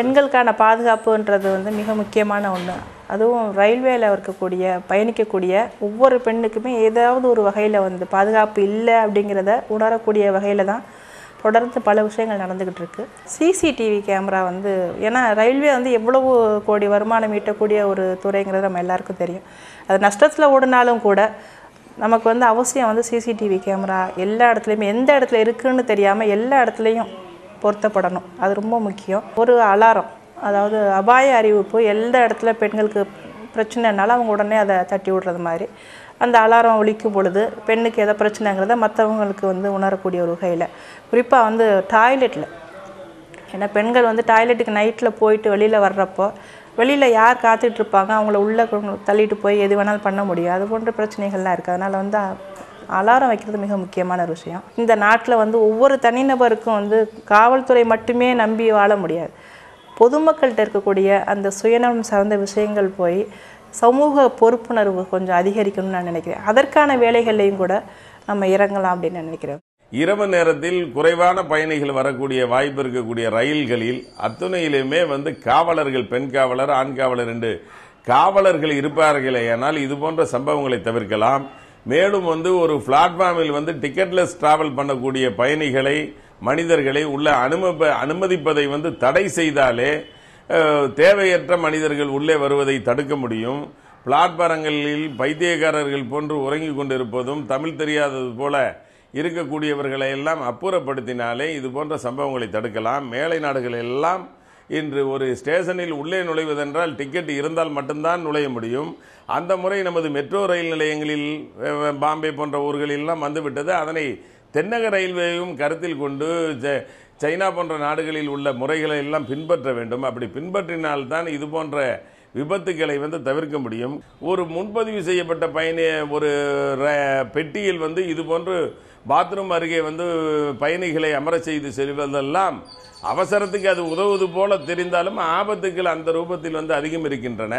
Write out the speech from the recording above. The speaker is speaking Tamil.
பெண்களுக்கான பாதுகாப்புன்றது வந்து மிக முக்கியமான ஒன்று. அதுவும் ரயில்வேல இருக்கக்கூடிய பயணிக்கக்கூடிய ஒவ்வொரு பெண்ணுக்குமே ஏதாவது ஒரு வகையில் வந்து பாதுகாப்பு இல்லை அப்படிங்கிறத உணரக்கூடிய வகையில் தான் தொடர்ந்து பல விஷயங்கள் நடந்துக்கிட்டு இருக்குது. சிசிடிவி கேமரா வந்து ஏன்னா ரயில்வே வந்து எவ்வளவு கோடி வருமானம் ஈட்டக்கூடிய ஒரு துறைங்கிறது நம்ம எல்லாருக்கும் தெரியும். அது நஷ்டத்தில் ஓடினாலும் கூட நமக்கு வந்து அவசியம் வந்து சிசிடிவி கேமரா எல்லா இடத்துலையுமே எந்த இடத்துல இருக்குதுன்னு தெரியாமல் எல்லா இடத்துலையும் பொருத்தப்படணும். அது ரொம்ப முக்கியம். ஒரு அலாரம், அதாவது அபாய அறிவிப்பு, எந்த இடத்துல பெண்களுக்கு பிரச்சனைனாலும் அவங்க உடனே அதை தட்டி விடுறது மாதிரி அந்த அலாரம் ஒலிக்கும் பொழுது பெண்ணுக்கு எதை பிரச்சனைங்கிறத மற்றவங்களுக்கு வந்து உணரக்கூடிய ஒரு வகையில், குறிப்பாக வந்து டாய்லெட்டில், ஏன்னா பெண்கள் வந்து டாய்லெட்டுக்கு நைட்டில் போயிட்டு வெளியில் வர்றப்போ வெளியில் யார் காத்துட்ருப்பாங்க, அவங்கள உள்ளே தள்ளிட்டு போய் எது வேணாலும் பண்ண முடியும். அது போன்ற பிரச்சனைகள்லாம் இருக்குது. அதனால் வந்து அலாரம் வைக்கிறது மிக முக்கியமான ஒரு விஷயம். இந்த நாட்டில் வந்து ஒவ்வொரு தனிநபருக்கும் வந்து காவல்துறை மட்டுமே நம்பி வாழ முடியாது. பொதுமக்கள்கிட்ட இருக்கக்கூடிய அந்த சுயநலம் சார்ந்த விஷயங்கள் போய் சமூக பொறுப்புணர்வு கொஞ்சம் அதிகரிக்கணும்னு நான் நினைக்கிறேன். அதற்கான வேலைகளையும் கூட நம்ம இறங்கலாம் அப்படின்னு நான் நினைக்கிறேன். இரவு நேரத்தில் குறைவான பயணிகள் வரக்கூடிய வாய்ப்பு இருக்கக்கூடிய ரயில்களில் அத்துணையிலுமே வந்து காவலர்கள், பெண் காவலர், ஆண் காவலர் என்று காவலர்கள் இருப்பார்களே, ஆனால் இது போன்ற சம்பவங்களை தவிர்க்கலாம். மேலும் வந்து ஒரு பிளாட்ஃபார்மில் வந்து டிக்கெட்லெஸ் டிராவல் பண்ணக்கூடிய பயணிகளை, மனிதர்களை உள்ள அனுமதிப்பதை வந்து தடை செய்தாலே தேவையற்ற மனிதர்கள் உள்ளே வருவதை தடுக்க முடியும். பிளாட்பாரங்களில் பைத்தியக்காரர்கள் போன்று உறங்கிக் கொண்டிருப்பதும், தமிழ் தெரியாதது போல இருக்கக்கூடியவர்களை எல்லாம் அப்புறப்படுத்தினாலே இது போன்ற சம்பவங்களை தடுக்கலாம். மேலை நாடுகள் எல்லாம் இன்று ஒரு ஸ்டேஷனில் உள்ளே நுழைவதென்றால் டிக்கெட் இருந்தால் மட்டும்தான் நுழைய முடியும். அந்த முறை நமது மெட்ரோ ரயில் நிலையங்களில், பாம்பே போன்ற ஊர்களிலெல்லாம் வந்துவிட்டது. அதனை தென்னக ரயில்வேயும் கருத்தில் கொண்டு சைனா போன்ற நாடுகளில் உள்ள முறைகளை எல்லாம் பின்பற்ற வேண்டும். அப்படி பின்பற்றினால்தான் இது போன்ற விபத்துக்களை வந்து தவிர்க்க முடியும். ஒரு முன்பதிவு செய்யப்பட்ட ஒரு பெட்டியில் வந்து இது போன்று பாத்ரூம் அருகே வந்து பயணிகளை அமர செய்து செல்வதெல்லாம் அவசரத்துக்கு அது உதவுவது போல தெரிந்தாலும் ஆபத்துக்கள் அந்த ரூபத்தில் வந்து அதிகம் இருக்கின்றன.